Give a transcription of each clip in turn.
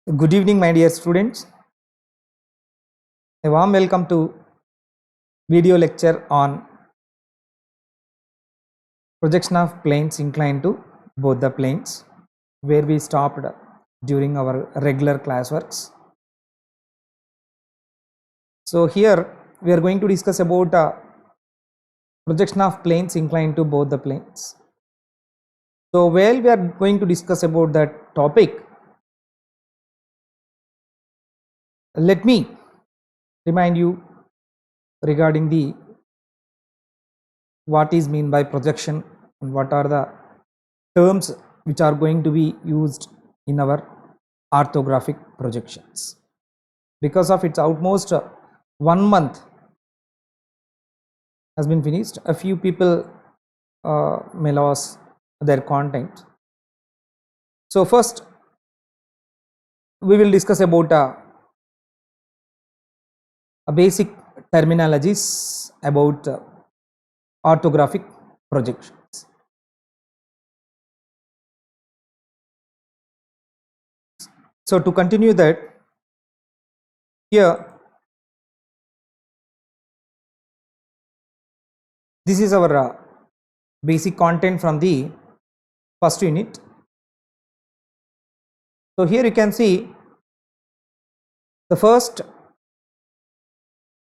Good evening, my dear students. A warm welcome to video lecture on projection of planes inclined to both the planes, where we stopped during our regular classworks. So here we are going to discuss about projection of planes inclined to both the planes. So while we are going to discuss about that topic, let me remind you regarding the what is mean by projection and what are the terms which are going to be used in our orthographic projections. Because of its outmost 1 month has been finished, a few people may lose their content. So first we will discuss about a basic terminologies about orthographic projections. So to continue that, here this is our basic content from the first unit. So here you can see the first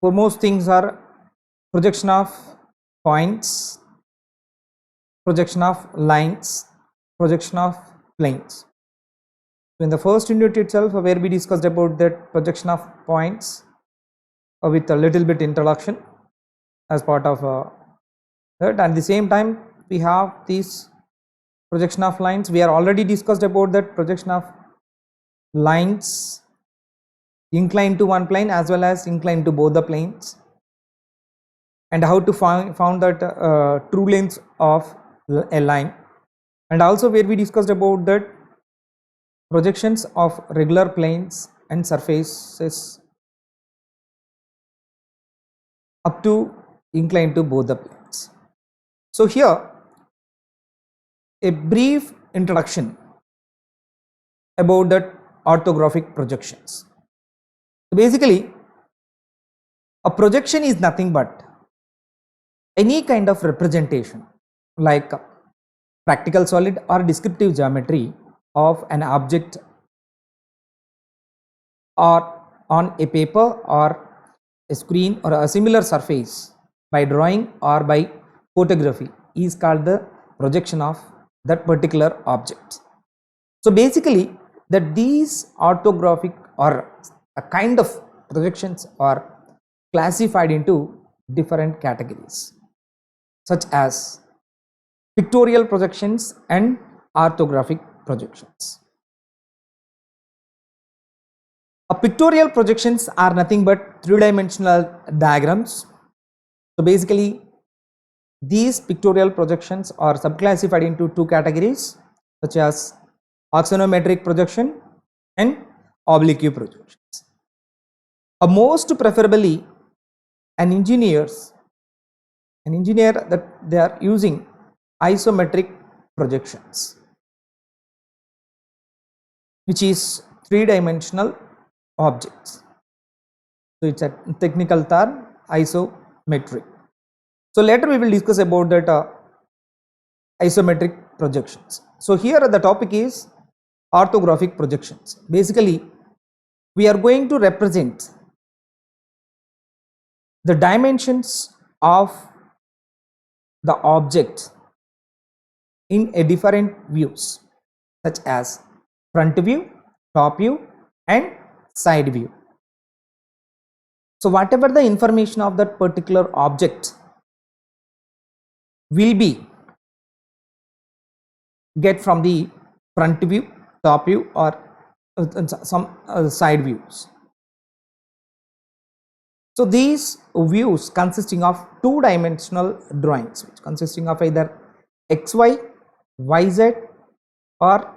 foremost things are projection of points, projection of lines, projection of planes. So in the first unit itself, where we discussed about that projection of points with a little bit introduction as part of that, and at the same time we have this projection of lines. We are already discussed about that projection of lines inclined to one plane as well as inclined to both the planes, and how to found that true length of a line, and also where we discussed about that projections of regular planes and surfaces up to inclined to both the planes. So here a brief introduction about that orthographic projections. So basically a projection is nothing but any kind of representation like practical solid or descriptive geometry of an object or on a paper or a screen or a similar surface by drawing or by photography is called the projection of that particular object. So basically that these orthographic or a kind of projections are classified into different categories, such as pictorial projections and orthographic projections. Pictorial projections are nothing but three-dimensional diagrams. So basically these pictorial projections are subclassified into two categories, such as axonometric projection and oblique projections. Most preferably an engineer that they are using isometric projections, which is three-dimensional objects. So it's a technical term, isometric. So later we will discuss about that isometric projections. So here the topic is orthographic projections. Basically we are going to represent the dimensions of the object in a different views, such as front view, top view and side view. So whatever the information of that particular object will be get from the front view, top view or some side views. So these views consisting of two-dimensional drawings, which consisting of either xy, yz or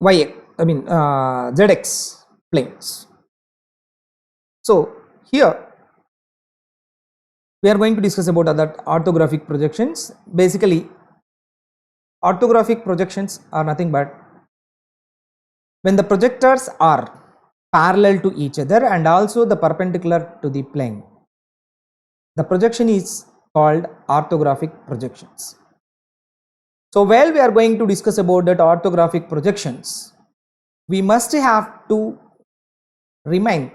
zx planes. So here we are going to discuss about other orthographic projections. Basically orthographic projections are nothing but when the projectors are parallel to each other and also the perpendicular to the plane, the projection is called orthographic projections. So while we are going to discuss about that orthographic projections, we must have to remind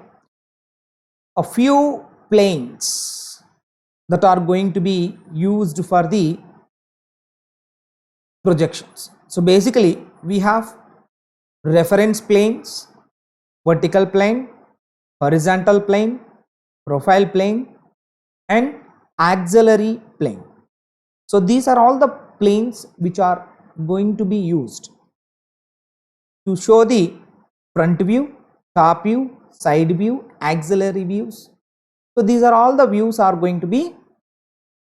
a few planes that are going to be used for the projections. So basically we have reference planes, vertical plane, horizontal plane, profile plane and auxiliary plane. So these are all the planes which are going to be used to show the front view, top view, side view, auxiliary views. So these are all the views are going to be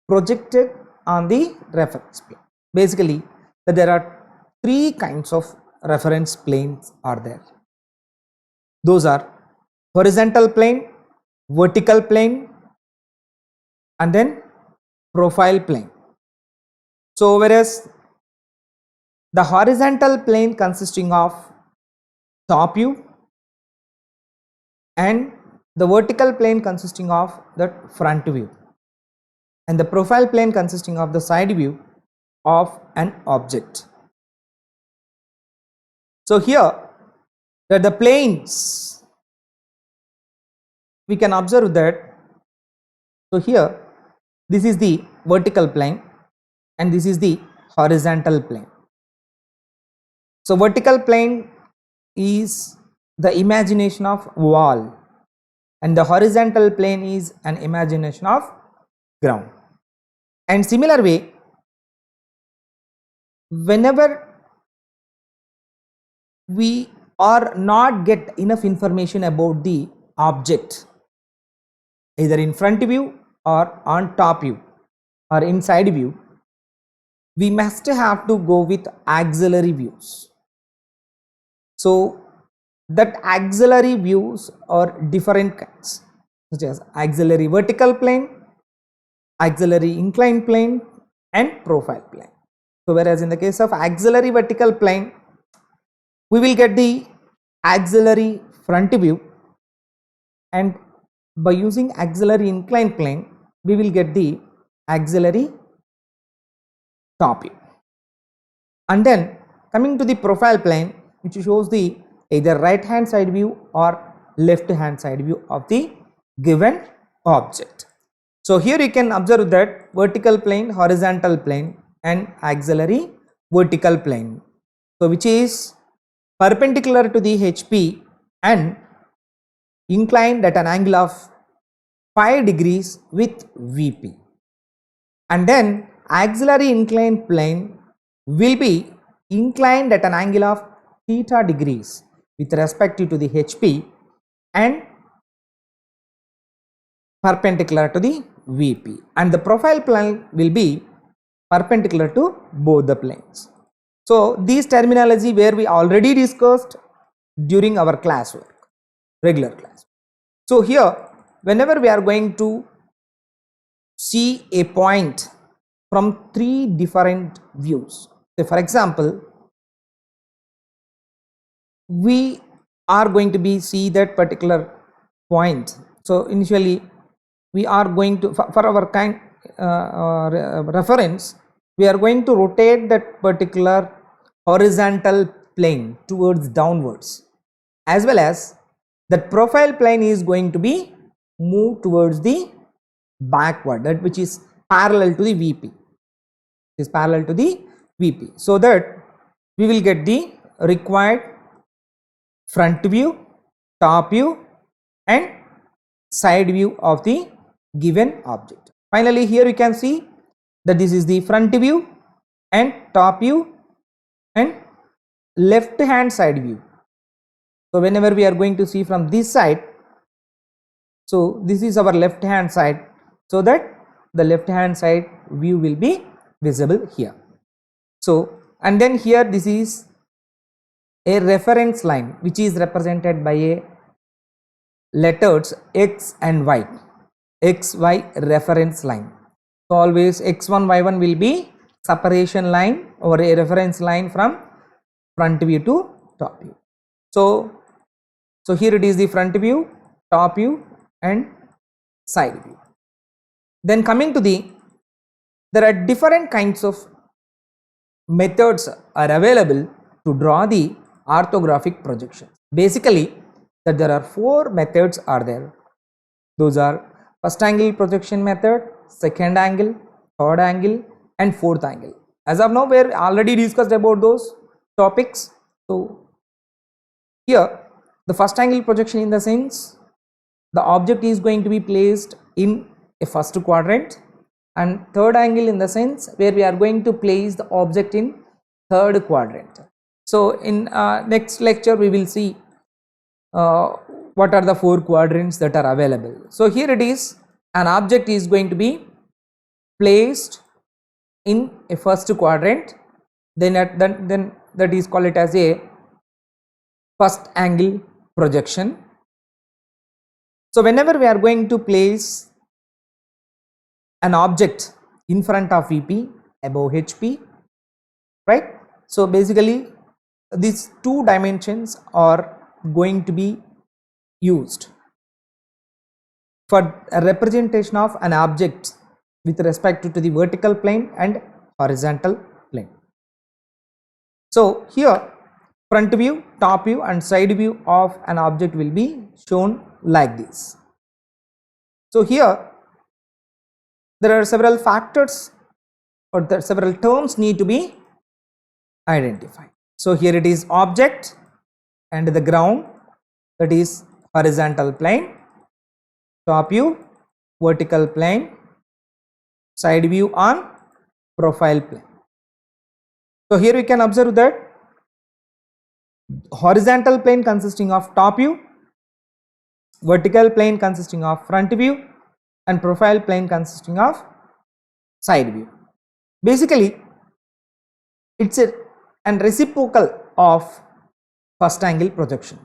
projected on the reference plane. Basically there are three kinds of reference planes are there. Those are horizontal plane, vertical plane and then profile plane. So whereas the horizontal plane consisting of top view and the vertical plane consisting of the front view and the profile plane consisting of the side view of an object. So here that the planes we can observe that, so here this is the vertical plane and this is the horizontal plane. So vertical plane is the imagination of wall and the horizontal plane is an imagination of ground. And similar way, whenever we are not get enough information about the object either in front view or on top view or inside view, we must have to go with auxiliary views. So that auxiliary views are different kinds, such as auxiliary vertical plane, auxiliary inclined plane and profile plane. So whereas in the case of auxiliary vertical plane, we will get the auxiliary front view, and by using auxiliary inclined plane we will get the auxiliary top view. And then coming to the profile plane, which shows the either right hand side view or left hand side view of the given object. So here you can observe that vertical plane, horizontal plane and auxiliary vertical plane, so which is perpendicular to the HP and inclined at an angle of 5 degrees with VP. And then auxiliary inclined plane will be inclined at an angle of theta degrees with respect to the HP and perpendicular to the VP, and the profile plane will be perpendicular to both the planes. So these terminology where we already discussed during our classwork, regular class. So here whenever we are going to see a point from three different views, say for example we are going to be see that particular point. So initially we are going to for our kind reference, we are going to rotate that particular horizontal plane towards downwards, as well as that profile plane is going to be moved towards the backward, that which is parallel to the VP, is parallel to the VP, so that we will get the required front view, top view and side view of the given object. Finally here you can see that this is the front view and top view and left hand side view. So whenever we are going to see from this side, so this is our left hand side, so that the left hand side view will be visible here. So and then here this is a reference line which is represented by a letters X and Y, XY reference line. So always X1 Y1 will be separation line or a reference line from front view to top view. So here it is the front view, top view and side view. Then coming to there are different kinds of methods are available to draw the orthographic projection. Basically, that there are 4 methods are there. Those are first angle projection method, second angle, third angle and fourth angle. As of now, we are already discussed about those topics. So here the first angle projection, in the sense the object is going to be placed in a first quadrant, and third angle in the sense where we are going to place the object in third quadrant. So in next lecture we will see what are the 4 quadrants that are available. So here it is, an object is going to be placed in a first quadrant, then that is called it as a first angle projection. So whenever we are going to place an object in front of VP, above HP, right? So basically these 2 dimensions are going to be used for a representation of an object with respect to the vertical plane and horizontal plane. So here front view, top view and side view of an object will be shown like this. So here there are several factors, or there are several terms need to be identified. So here it is object and the ground, that is horizontal plane, top view vertical plane, side view on profile plane. So here we can observe that horizontal plane consisting of top view, vertical plane consisting of front view and profile plane consisting of side view. Basically it's an reciprocal of first angle projection.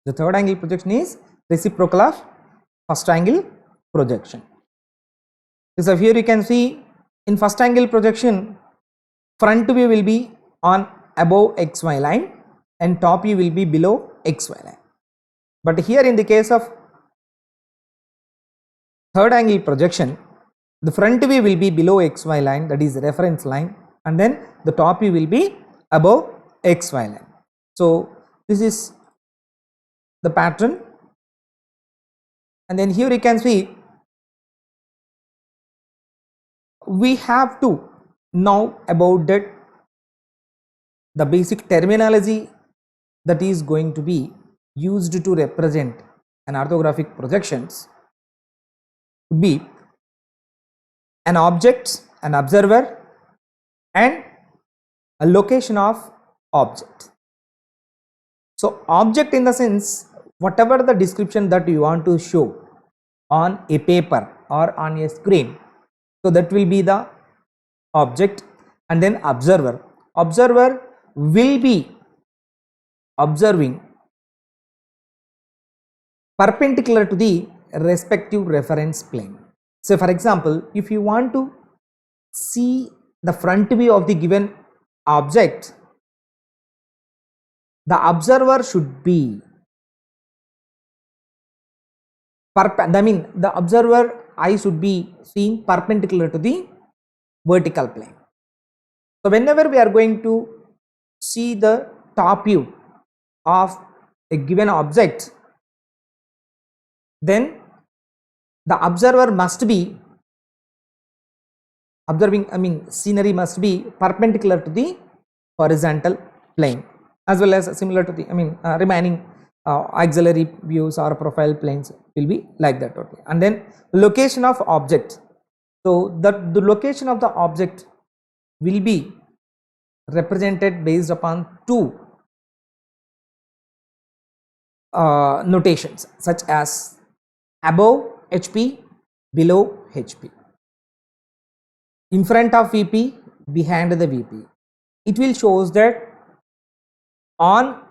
The third angle projection is reciprocal of first angle projection. So here you can see in first angle projection, front view will be on above xy line and top view will be below xy line. But here in the case of third angle projection, the front view will be below xy line, that is reference line, and then the top view will be above xy line. So this is the pattern, and then here you can see we have to know about that the basic terminology that is going to be used to represent an orthographic projections would be an object, an observer and a location of object. So object in the sense whatever the description that you want to show on a paper or on a screen, so that will be the object, and then observer. Observer will be observing perpendicular to the respective reference plane. So for example, if you want to see the front view of the given object, the observer should be the observer eye should be seen perpendicular to the vertical plane. So whenever we are going to see the top view of a given object, then the observer must be scenery must be perpendicular to the horizontal plane, as well as similar to the remaining auxiliary views or profile planes will be like that only. And then location of object, so that the location of the object will be represented based upon 2 notations, such as above HP, below HP, in front of VP, behind the VP. It will shows that on,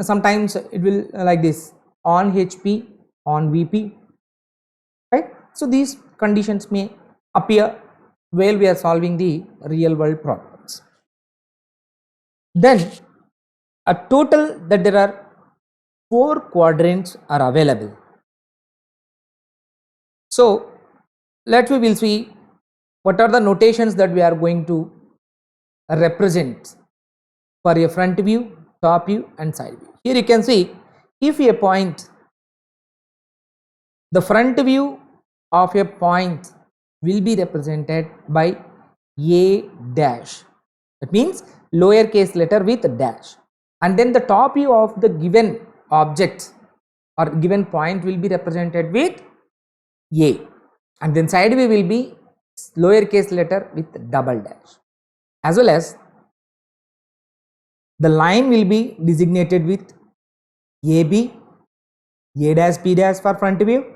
sometimes it will like this, on HP, on VP, right? So these conditions may appear while we are solving the real world problems. Then a total that there are 4 quadrants are available. So let we will see what are the notations that we are going to represent for a front view, top view and side view. Here you can see, if a point, the front view of a point will be represented by a dash, that means lowercase letter with dash, and then the top view of the given object or given point will be represented with a, and then side view will be lowercase letter with double dash, as well as the line will be designated with AB, A dash B dash for front view,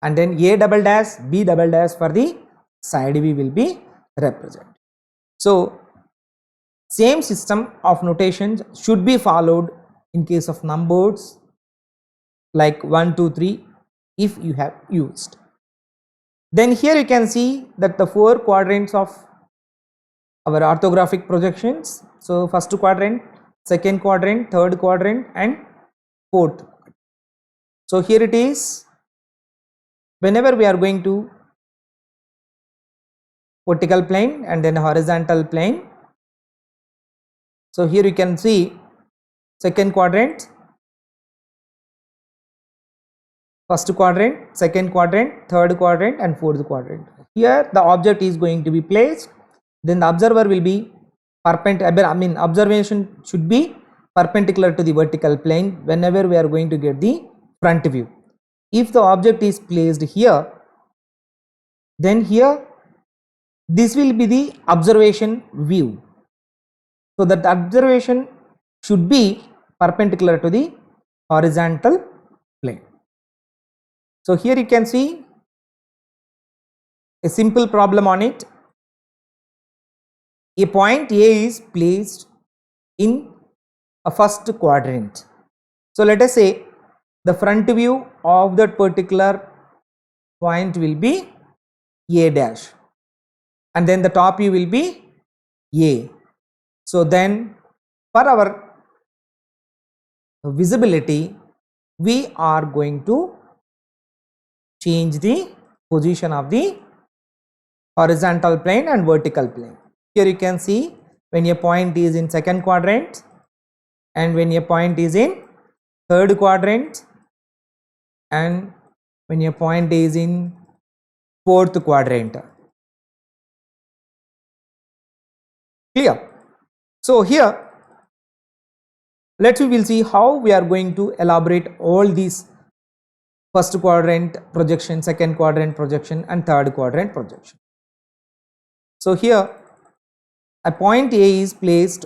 and then A double dash B double dash for the side view will be represented. So same system of notations should be followed in case of numbers like 1, 2, 3 if you have used. Then here you can see that the 4 quadrants of our orthographic projections. So first quadrant, second quadrant, third quadrant and fourth. So here it is, whenever we are going to vertical plane and then horizontal plane. So here you can see second quadrant, first quadrant, second quadrant, third quadrant and fourth quadrant. Here the object is going to be placed, then the observer will be perpendicular, observation should be perpendicular to the vertical plane whenever we are going to get the front view. If the object is placed here, then here this will be the observation view. So that the observation should be perpendicular to the horizontal plane. So here you can see a simple problem on it. A point A is placed in a first quadrant. So let us say the front view of that particular point will be A dash, and then the top view will be A. So then for our visibility we are going to change the position of the horizontal plane and vertical plane. Here you can see when a point is in second quadrant and when a point is in third quadrant and when a point is in fourth quadrant. Clear? So here we will see how we are going to elaborate all these first quadrant projection, second quadrant projection and third quadrant projection. So here a point A is placed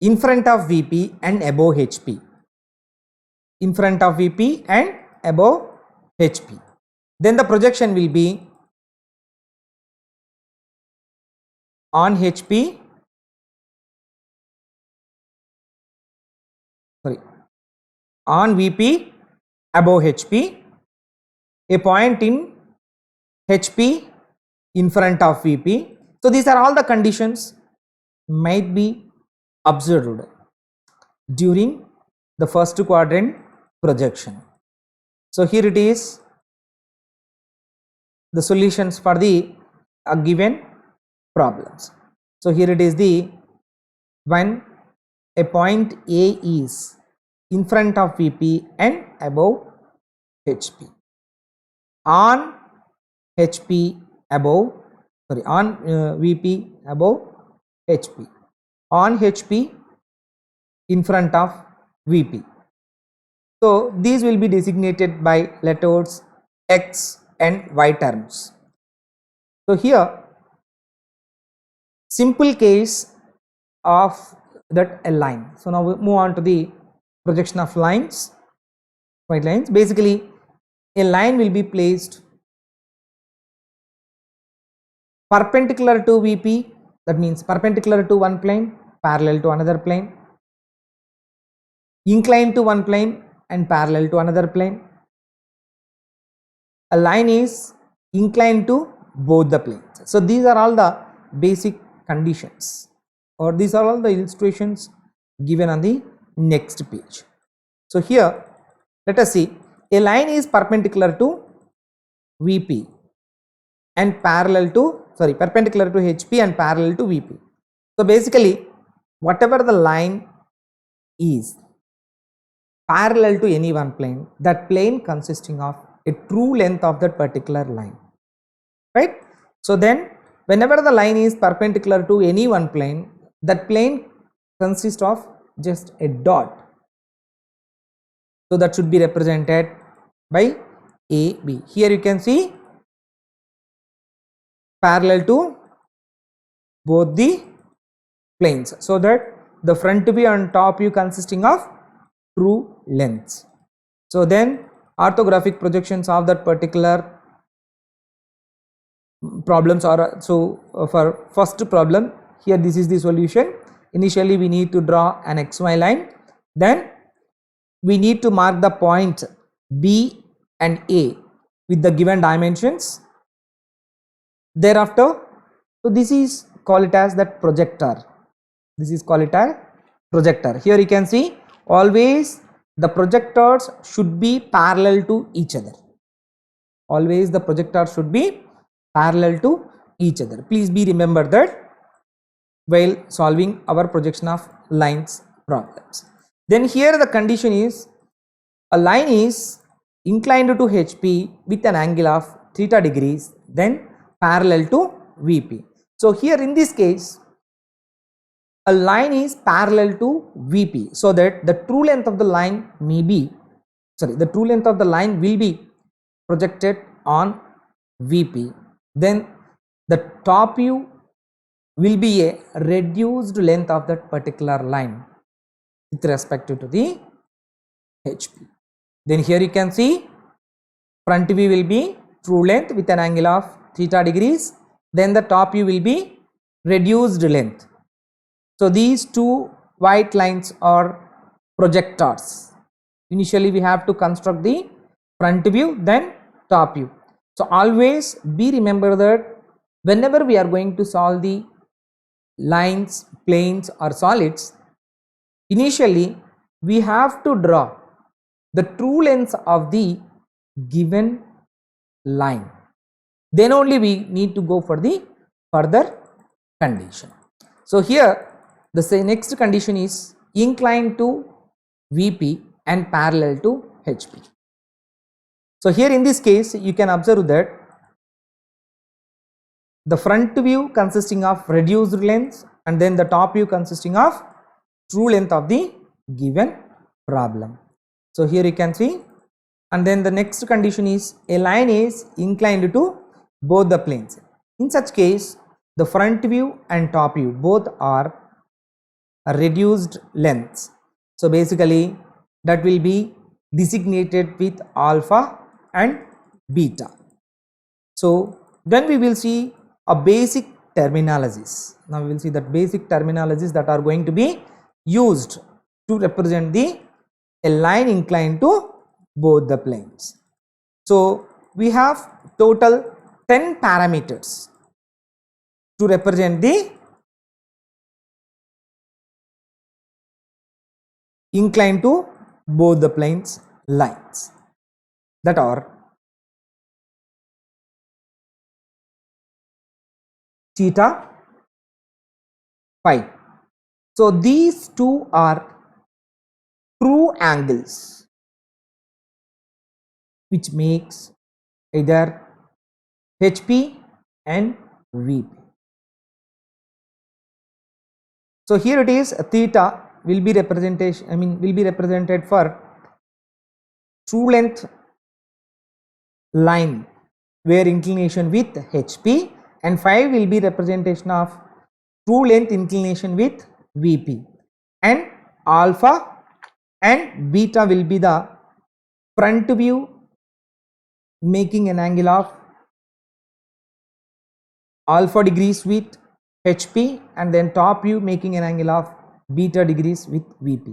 in front of VP and above HP, in front of VP and above HP. Then the projection will be on HP, on VP, above HP, a point in HP in front of VP. So these are all the conditions might be observed during the first quadrant projection. So here it is, the solutions for the given problems. So here it is, the when a point A is in front of VP and above HP, on HP above, on VP above HP, on HP in front of VP. So these will be designated by letters X and Y terms. So here simple case of that a line. So now we move on to the projection of lines, white lines. Basically a line will be placed perpendicular to VP, that means perpendicular to one plane, parallel to another plane, inclined to one plane and parallel to another plane. A line is inclined to both the planes. So these are all the basic conditions, or these are all the illustrations given on the next page. So here Let us see, a line is perpendicular to VP and parallel to, perpendicular to HP and parallel to VP. So basically, whatever the line is parallel to any one plane, that plane consisting of a true length of that particular line, right? So then whenever the line is perpendicular to any one plane, that plane consists of just a dot. So that should be represented by AB. Here you can see parallel to both the planes, so that the front view and top view consisting of true lengths. So then orthographic projections of that particular problems are, for first problem, here this is the solution. Initially we need to draw an XY line, then we need to mark the point B and A with the given dimensions. Thereafter, so this is call it as that projector. This is call it a projector. Here you can see always the projectors should be parallel to each other. Always the projectors should be parallel to each other. Please be remember that while solving our projection of lines problems. Then here the condition is a line is inclined to HP with an angle of theta degrees, then parallel to VP. So here in this case, a line is parallel to VP, so that the true length of the line may be, the true length of the line will be projected on VP. Then the top view will be a reduced length of that particular line with respect to the HP. Then here you can see front view will be true length with an angle of theta degrees, then the top view will be reduced length. So these two white lines are projectors. Initially we have to construct the front view, then top view. So always be remember that whenever we are going to solve the lines, planes or solids, initially we have to draw the true length of the given line, then only we need to go for the further condition. So here the next condition is inclined to VP and parallel to HP. So here in this case you can observe that the front view consisting of reduced length and then the top view consisting of true length of the given problem. So here you can see, and then the next condition is a line is inclined to both the planes. In such case the front view and top view both are reduced lengths. So basically that will be designated with alpha and beta. So then we will see a basic terminologies. Now we will see that basic terminologies that are going to be used to represent a line inclined to both the planes. So we have total 10 parameters to represent the inclined to both the planes lines, that are theta, phi. So these two are true angles which makes either HP and VP. So here it is, theta will be represented for true length line where inclination with HP, and phi will be representation of true length inclination with VP, and alpha and beta will be the front view making an angle of alpha degrees with HP, and then top view making an angle of beta degrees with VP,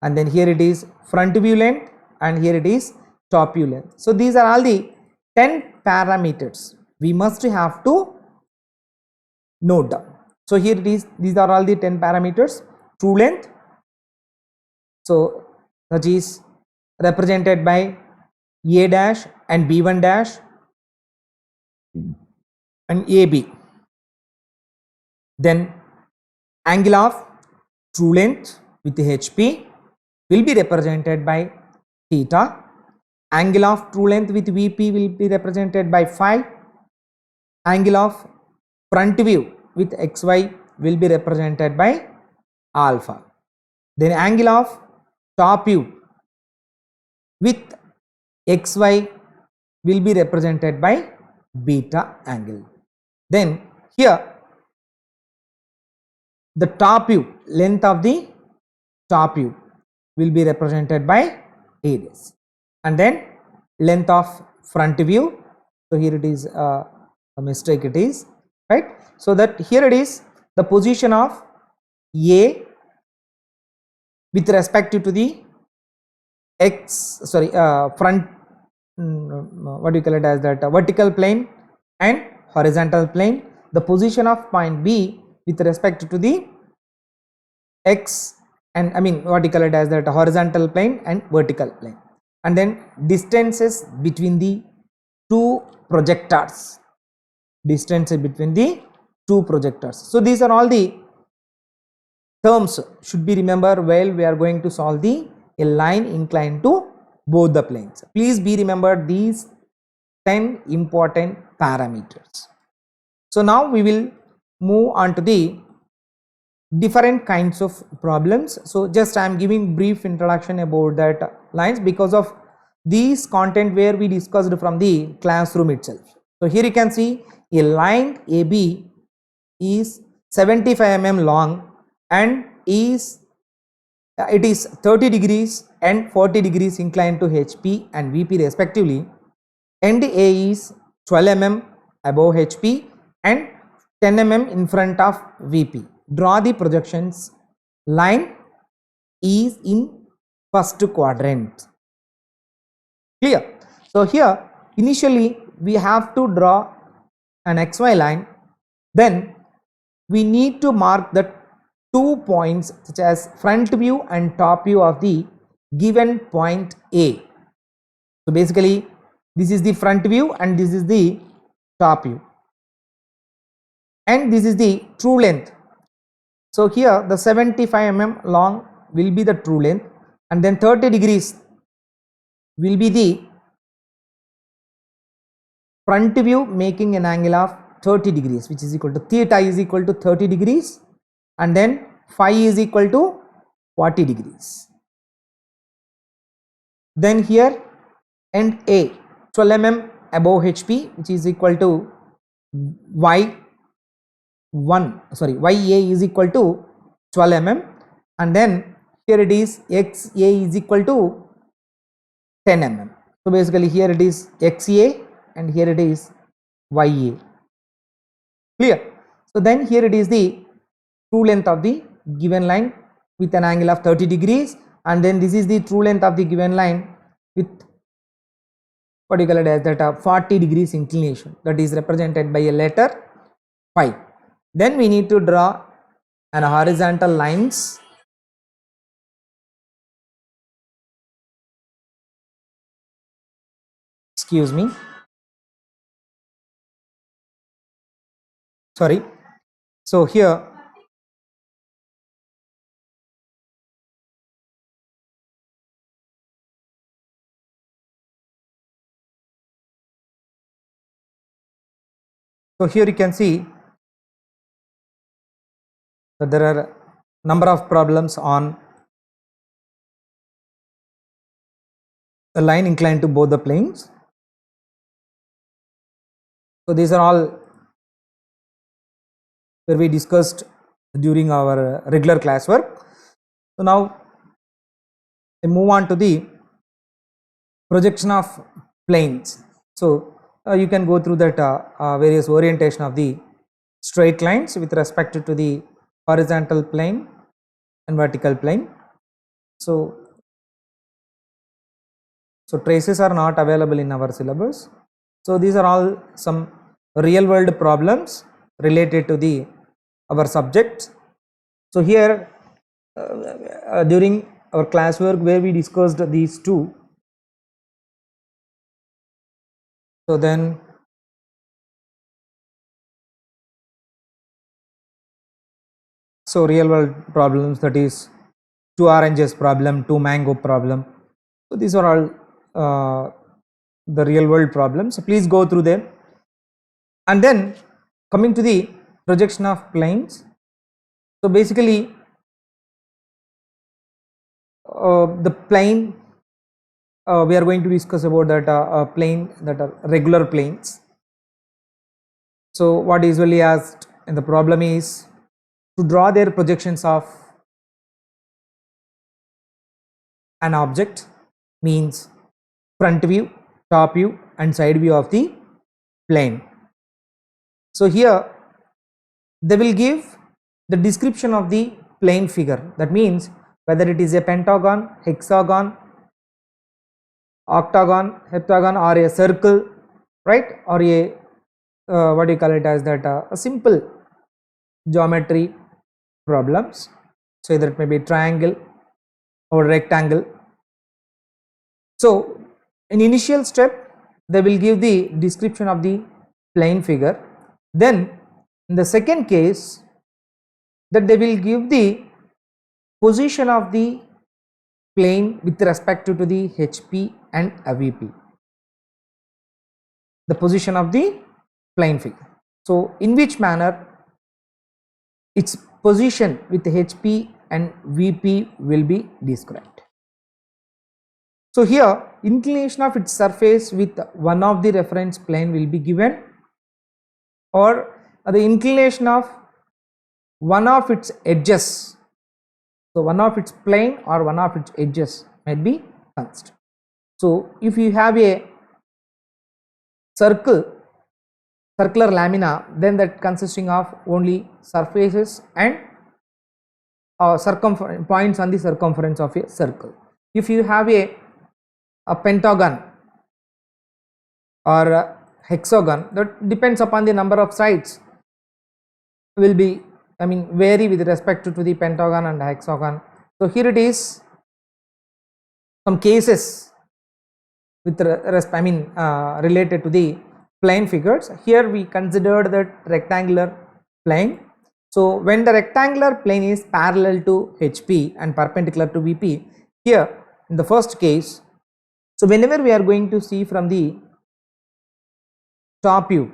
and then here it is front view length and here it is top view length. So these are all the 10 parameters we must have to note down. So here it is, these are all the 10 parameters: true length, so that is represented by A dash and B1 dash and AB. Then angle of true length with HP will be represented by theta. Angle of true length with VP will be represented by phi. Angle of front view with XY will be represented by alpha. Then angle of top view with XY will be represented by beta angle. Then here the top view, length of the top view will be represented by A dash, and then length of front view. So here it is a mistake, it is right. So that here it is the position of A with respect to the front, what do you call it as that, vertical plane and horizontal plane. The position of point B with respect to the X and what you call it as that, horizontal plane and vertical plane, and then distances between the two projectors, So these are all the terms should be remembered while we are going to solve a line inclined to both the planes. Please be remembered these 10 important parameters. So now we will move on to the different kinds of problems. So just I am giving brief introduction about that lines because of these content where we discussed from the classroom itself. So here you can see a line AB is 75 mm long and it is 30 degrees and 40 degrees inclined to HP and VP respectively. End A is 12 mm above HP and 10 mm in front of VP. Draw the projections. Line is in first quadrant. Clear? So here initially we have to draw an XY line, then we need to mark the 2 points such as front view and top view of the given point A. So basically this is the front view and this is the top view, and this is the true length. So here the 75 mm long will be the true length, and then 30 degrees will be the front view making an angle of 30 degrees, which is equal to theta is equal to 30 degrees, and then phi is equal to 40 degrees. Then here end A 12 mm above HP, which is equal to YA is equal to 12 mm, and then here it is XA is equal to 10 mm. So basically here it is XA and here it is YA. Clear? So then here it is the true length of the given line with an angle of 30 degrees, and then this is the true length of the given line with what you call it as that 40 degrees inclination, that is represented by a letter phi. Then we need to draw an horizontal lines excuse me, sorry. So here you can see that there are number of problems on a line inclined to both the planes. So these are all where we discussed during our regular classwork. So now we move on to the projection of planes. So you can go through that various orientation of the straight lines with respect to the horizontal plane and vertical plane. So traces are not available in our syllabus. So these are all some real world problems related to our subject. So here during our classwork where we discussed these two, So then real world problems, that is two oranges problem, two mango problem. So these are all the real world problems. So please go through them. And then coming to the projection of planes. So basically the plane, we are going to discuss about that plane, that are regular planes. So what is usually asked in the problem is to draw their projections of an object, means front view, top view and side view of the plane. So here they will give the description of the plane figure, that means whether it is a pentagon, hexagon, octagon, heptagon or a circle, right, or a what do you call it as that a simple geometry problems. So either it may be triangle or rectangle. So in initial step they will give the description of the plane figure. Then in the second case, that they will give the position of the plane with respect to the HP and VP, the position of the plane figure. So in which manner its position with HP and VP will be described. So here inclination of its surface with one of the reference plane will be given, or the inclination of one of its edges. So one of its plane or one of its edges might be considered. So if you have a circular lamina, then that consisting of only surfaces and points on the circumference of a circle. If you have a pentagon or a hexagon, that depends upon the number of sides, will be vary with respect to the pentagon and hexagon. So here it is some cases with related to the plane figures. Here we considered that rectangular plane. So when the rectangular plane is parallel to HP and perpendicular to VP, here in the first case, so whenever we are going to see from the top view,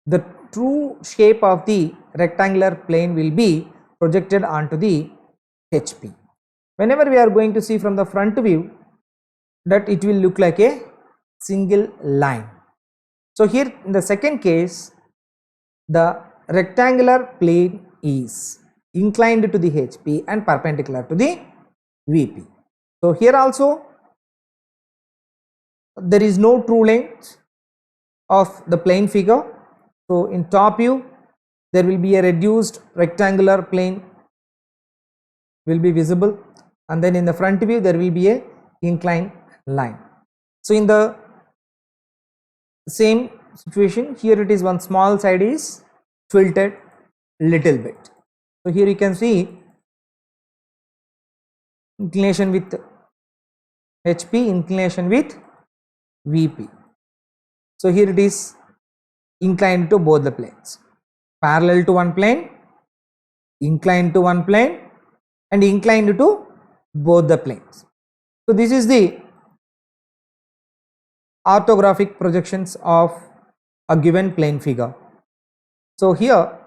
the true shape of the rectangular plane will be projected onto the HP. Whenever we are going to see from the front view, that it will look like a single line. So here in the second case, the rectangular plane is inclined to the HP and perpendicular to the VP. So here also there is no true length of the plane figure. So in top view there will be a reduced rectangular plane will be visible, and then in the front view there will be a inclined line. So in the same situation, here it is one small side is tilted little bit. So here you can see inclination with HP, inclination with VP. So here it is inclined to both the planes, parallel to one plane, inclined to one plane and inclined to both the planes. So this is the orthographic projections of a given plane figure. So here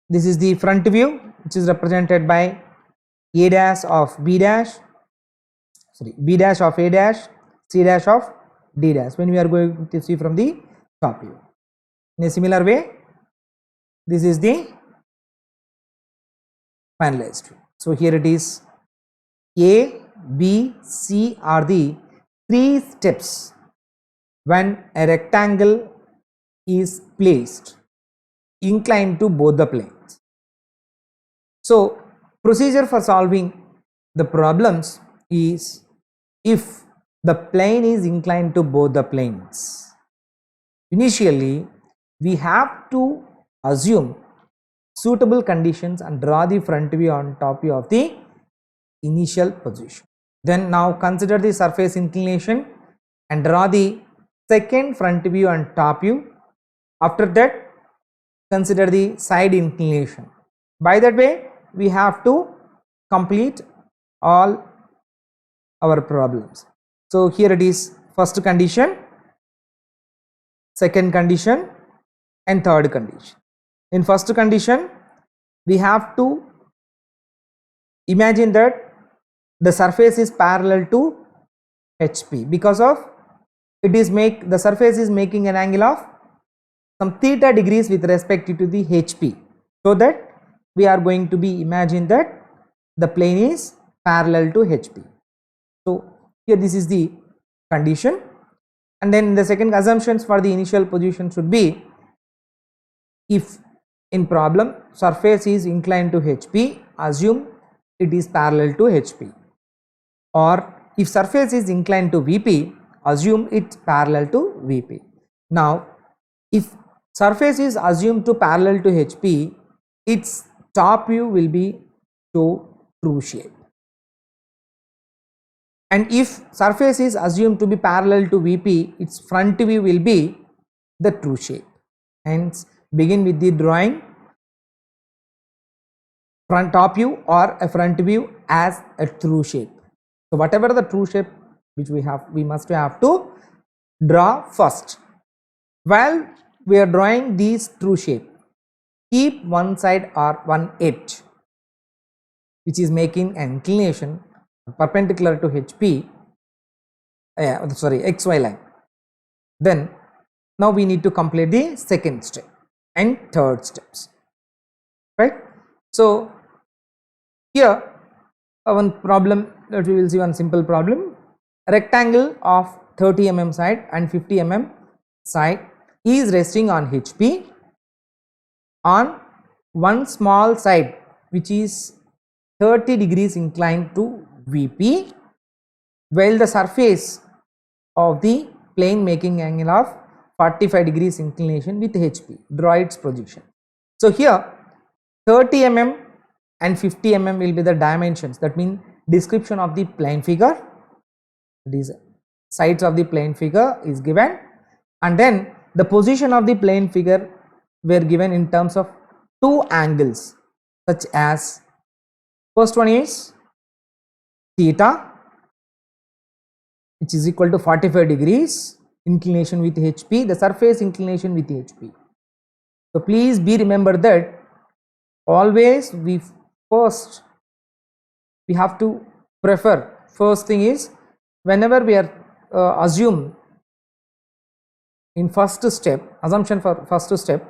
this is the front view, which is represented by A dash of B dash, B dash of A dash, C dash of D dash, when we are going to see from the top view. In a similar way, this is the finalized view. So here it is A, B, C are the three steps when a rectangle is placed inclined to both the planes. So procedure for solving the problems is, if the plane is inclined to both the planes, initially we have to assume suitable conditions and draw the front view on top view of the initial position. Then now consider the surface inclination and draw the second front view and top view. After that, consider the side inclination. By that way, we have to complete all our problems. So here it is, first condition, second condition and third condition. In first condition, we have to imagine that the surface is parallel to HP because of the surface is making an angle of some theta degrees with respect to the HP, so that we are going to be imagine that the plane is parallel to HP. So here this is the condition, and then the second assumptions for the initial position should be, if in problem surface is inclined to HP, assume it is parallel to HP, or if surface is inclined to VP, assume it's parallel to VP. Now if surface is assumed to parallel to HP, its top view will be to true shape, and if surface is assumed to be parallel to VP, its front view will be the true shape. Hence begin with the drawing front top view or a front view as a true shape. So whatever the true shape which we must have to draw first. While we are drawing these true shape, keep one side or one edge which is making an inclination perpendicular to HP, XY line. Then now we need to complete the second step and third steps, right? So here one problem that we will see, one simple problem. A rectangle of 30 mm side and 50 mm side is resting on HP on one small side which is 30 degrees inclined to VP, while the surface of the plane making angle of 45 degrees inclination with HP. Draw its projection. So here 30 mm and 50 mm will be the dimensions, that means description of the plane figure. These sides of the plane figure is given, and then the position of the plane figure were given in terms of two angles, such as first one is theta, which is equal to 45 degrees inclination with HP, the surface inclination with HP. So please be remember that always we have to prefer, first thing is, whenever we are assume in first step, assumption for first step,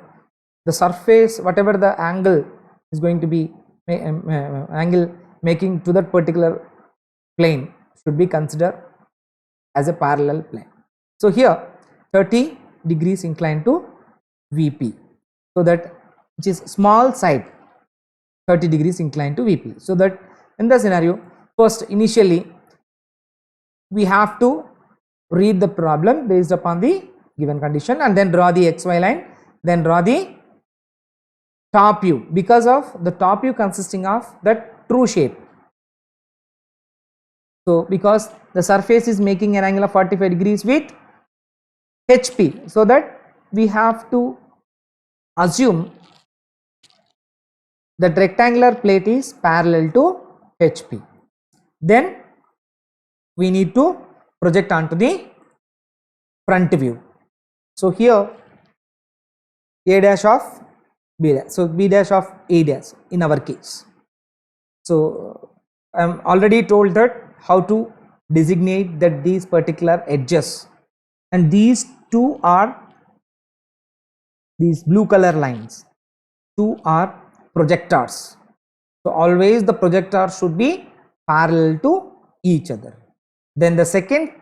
the surface whatever the angle is going to be angle making to that particular plane should be considered as a parallel plane. So here 30 degrees inclined to VP, so that which is small side 30 degrees inclined to VP. So that in the scenario, first initially we have to read the problem based upon the given condition and then draw the XY line, then draw the top view, because of the top view consisting of that true shape. So because the surface is making an angle of 45 degrees with HP, so that we have to assume that rectangular plate is parallel to HP. Then we need to project onto the front view. So here A dash of B dash, so B dash of A dash in our case. So I am already told that how to designate that these particular edges, and these two are these blue color lines, two are projectors. So always the projectors should be parallel to each other. Then the second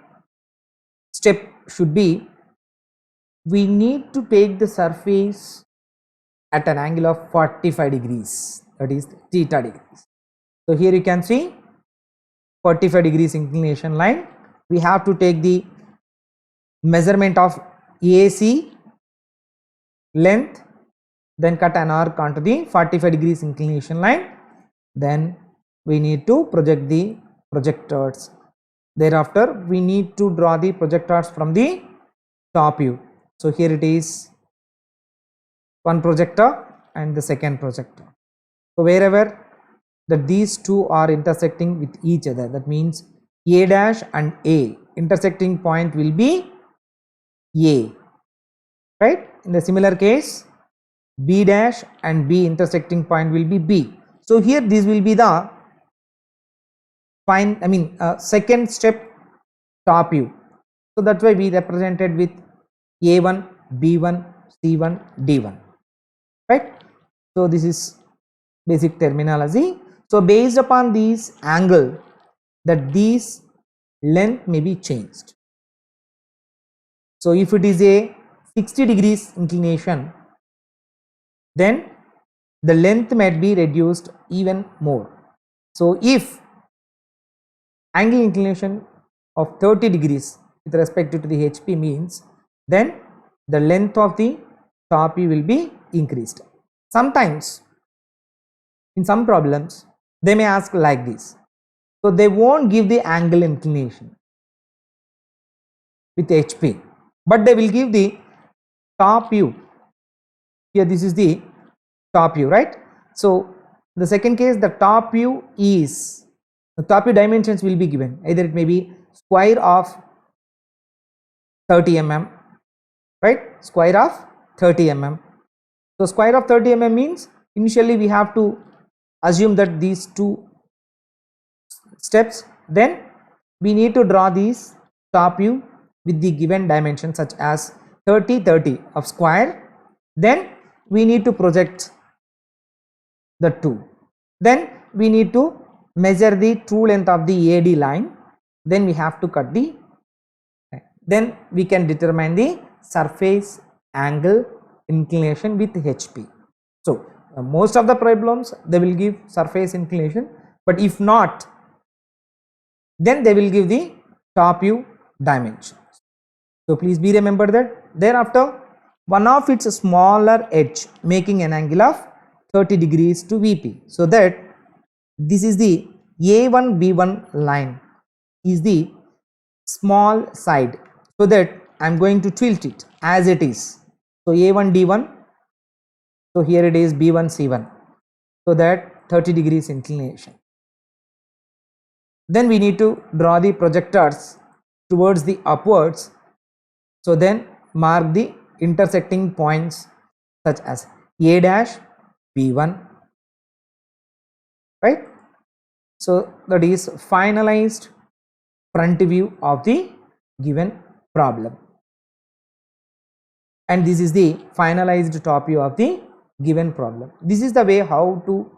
step should be, we need to take the surface at an angle of 45 degrees, that is theta degrees. So here you can see 45 degrees inclination line. We have to take the measurement of AC length, then cut an arc onto the 45 degrees inclination line. Then we need to project the projectors. Thereafter we need to draw the projectors from the top view. So here it is one projector and the second projector. So wherever that these two are intersecting with each other, that means A dash and A intersecting point will be A, right? In the similar case, B dash and B intersecting point will be B. So here this will be the second step top view. So that's why we represented with A1, B1, C1, D1, right? So this is basic terminology. So based upon these angle, that these length may be changed. So if it is a 60 degrees inclination, then the length might be reduced even more. So if angle inclination of 30 degrees with respect to the HP means, then the length of the top view will be increased. Sometimes in some problems they may ask like this. So they won't give the angle inclination with HP, but they will give the top view. Here this is the top view, right? So the second case, the top view is, the top view dimensions will be given, either it may be square of 30 mm, right? Square of 30 mm. So square of 30 mm means initially we have to assume that these two steps, then we need to draw these top view with the given dimension such as 30 30 of square, then we need to project the 2, then we need to measure the true length of the AD line, then we have to cut the, then we can determine the surface angle inclination with HP. So most of the problems they will give surface inclination, but if not, then they will give the top view dimensions. So please be remembered that thereafter one of its smaller edge making an angle of 30 degrees to VP. So that this is the A1 B1 line is the small side, so that I am going to tilt it as it is. So A1 D1, so here it is B1 C1, so that 30 degrees inclination. Then we need to draw the projectors towards the upwards. So then mark the intersecting points such as A dash B1, right? So that is finalized front view of the given problem, and this is the finalized top view of the given problem. This is the way how to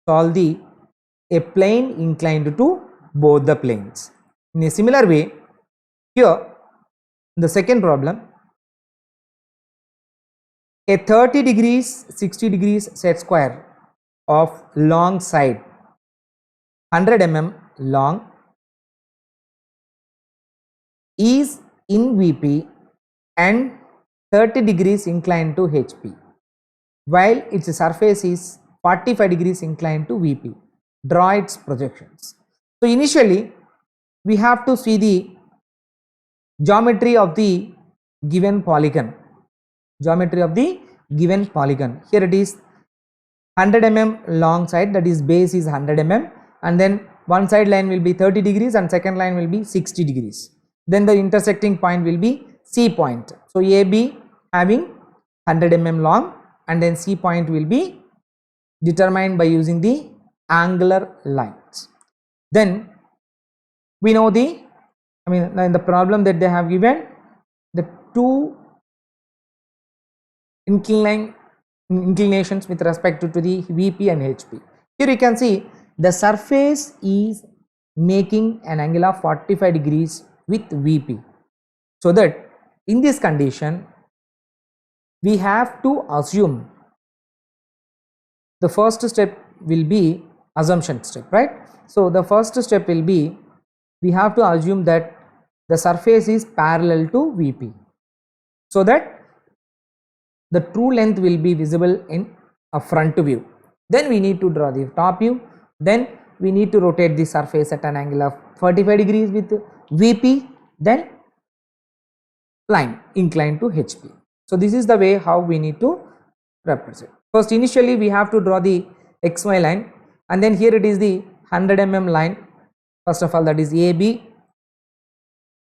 solve a plane inclined to both the planes. In a similar way, here in the second problem, a 30 degrees 60 degrees set square of long side 100 mm long is in VP and 30 degrees inclined to HP, while its surface is 45 degrees inclined to VP. Draw its projections. So initially we have to see the geometry of the given polygon. Geometry of the given polygon. Here it is 100 mm long side, that is base is 100 mm, and then one side line will be 30 degrees and second line will be 60 degrees. Then the intersecting point will be C point. So AB having 100 mm long, and then C point will be determined by using the angular lines. Then we know the, in the problem that they have given, the two inclinations with respect to the VP and HP. Here you can see the surface is making an angle of 45 degrees with VP. So that in this condition we have to assume, the first step will be assumption step, right? So the first step will be, we have to assume that the surface is parallel to VP, so that the true length will be visible in a front view. Then we need to draw the top view, then we need to rotate the surface at an angle of 45 degrees with VP, then line inclined to HP. So this is the way how we need to represent. First, initially we have to draw the XY line, and then here it is the 100 mm line. First of all, that is AB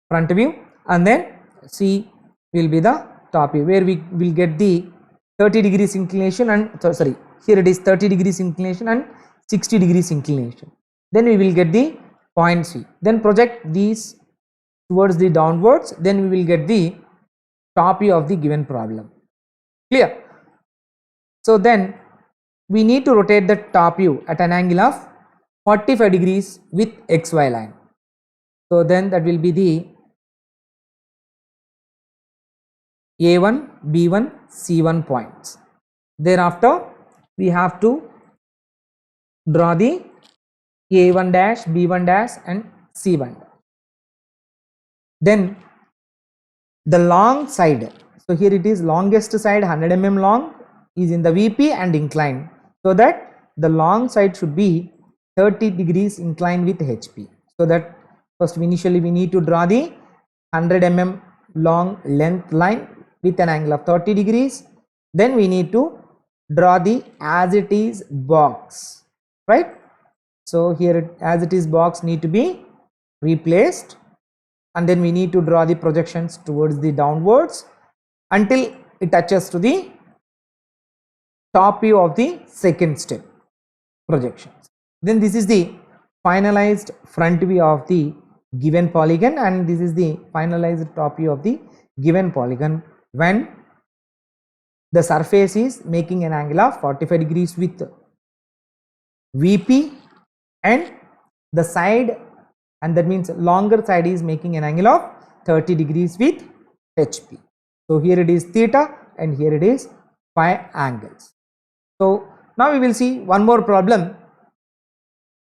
front view, and then C will be the top view, where we will get the 30 degrees inclination and sorry, here it is 30 degrees inclination and 60 degrees inclination. Then we will get the point C. Then project these towards the downwards, then we will get the top view of the given problem. Clear? So then we need to rotate the top view at an angle of 45 degrees with XY line. So then that will be the A1, B1, C1 points. Thereafter we have to draw the A1 dash, B1 dash and C1. Then the long side, so here it is longest side 100 mm long is in the VP and inclined, so that the long side should be 30 degrees inclined with HP. So that first initially we need to draw the 100 mm long length line with an angle of 30 degrees. Then we need to draw the as it is box, right? So here as it is box need to be replaced, and then we need to draw the projections towards the downwards until it touches to the top view of the second step projections. Then this is the finalized front view of the given polygon, and this is the finalized top view of the given polygon when the surface is making an angle of 45 degrees with VP and the side, and that means longer side is making an angle of 30 degrees with HP. So here it is theta and here it is phi angles. So now we will see one more problem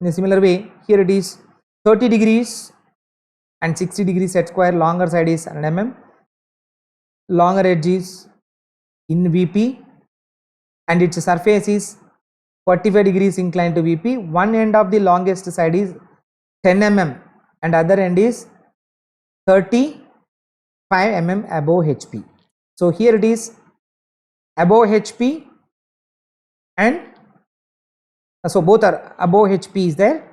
in a similar way. Here it is 30 degrees and 60 degrees set square, longer side is 100 mm, longer edge is in VP and its surface is 45 degrees inclined to VP. One end of the longest side is 10 mm and other end is 35 mm above HP. So here it is above HP, and so both are above HP is there.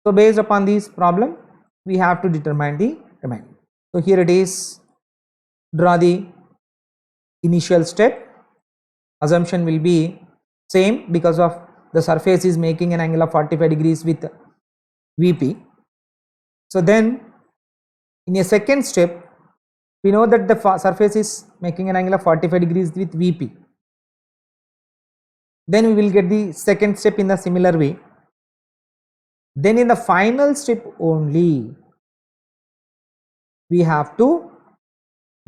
So based upon this problem we have to determine the remaining. So here it is, draw the initial step. Assumption will be same because of the surface is making an angle of 45 degrees with VP. So then in a second step we know that the surface is making an angle of 45 degrees with VP. Then we will get the second step in the similar way. Then in the final step only we have to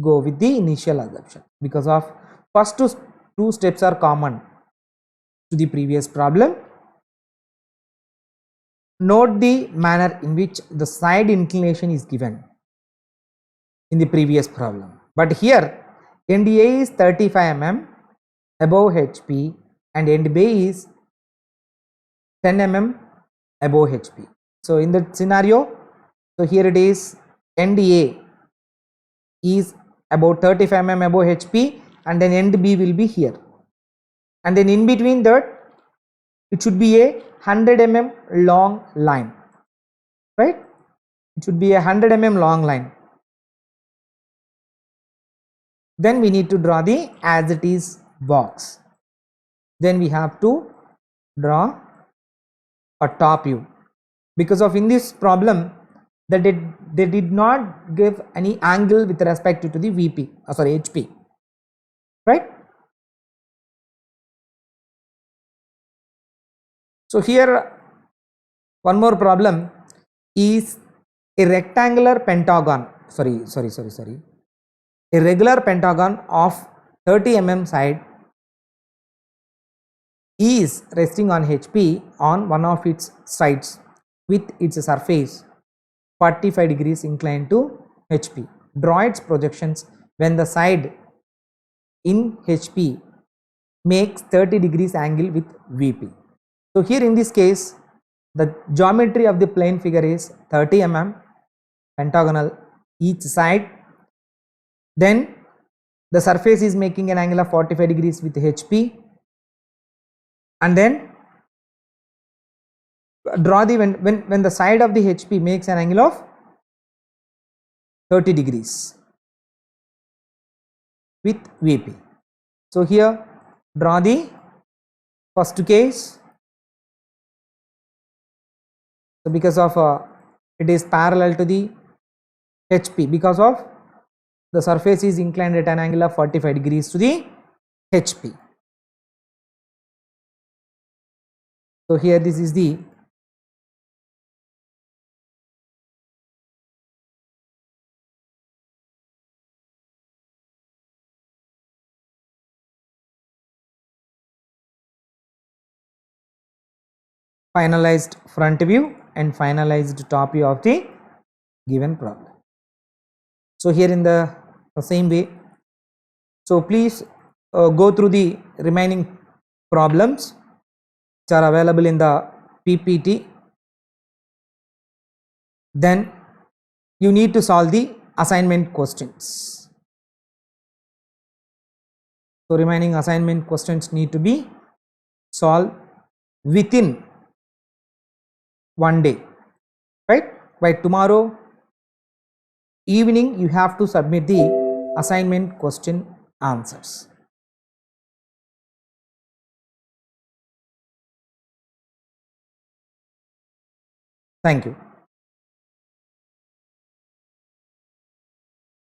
go with the initial assumption, because of first two steps are common to the previous problem. Note the manner in which the side inclination is given in the previous problem, but here end A is 35 mm above HP and end B is 10 mm above HP. So in that scenario, so here it is end A is about 35 mm above HP and then end B will be here, and then in between that it should be a 100 mm long line, right? It should be a 100 mm long line. Then we need to draw the as it is box. Then we have to draw a top view, because of in this problem that they did not give any angle with respect to the VP, HP, right? So here one more problem is a rectangular pentagon, a regular pentagon of 30 mm side is resting on HP on one of its sides with its surface 45 degrees inclined to HP. Draw its projections when the side in HP makes 30 degrees angle with VP. So here in this case the geometry of the plane figure is 30 mm pentagonal each side. Then the surface is making an angle of 45 degrees with HP, and then draw the when the side of the HP makes an angle of 30 degrees with VP. So here draw the first case. So because of it is parallel to the HP, because of the surface is inclined at an angle of 45 degrees to the HP. So here this is the finalized front view and finalized top view of the given problem. So here in the same way, so please go through the remaining problems which are available in the PPT. Then you need to solve the assignment questions. So remaining assignment questions need to be solved within one day, right? By tomorrow evening you have to submit the assignment question answers. Thank you.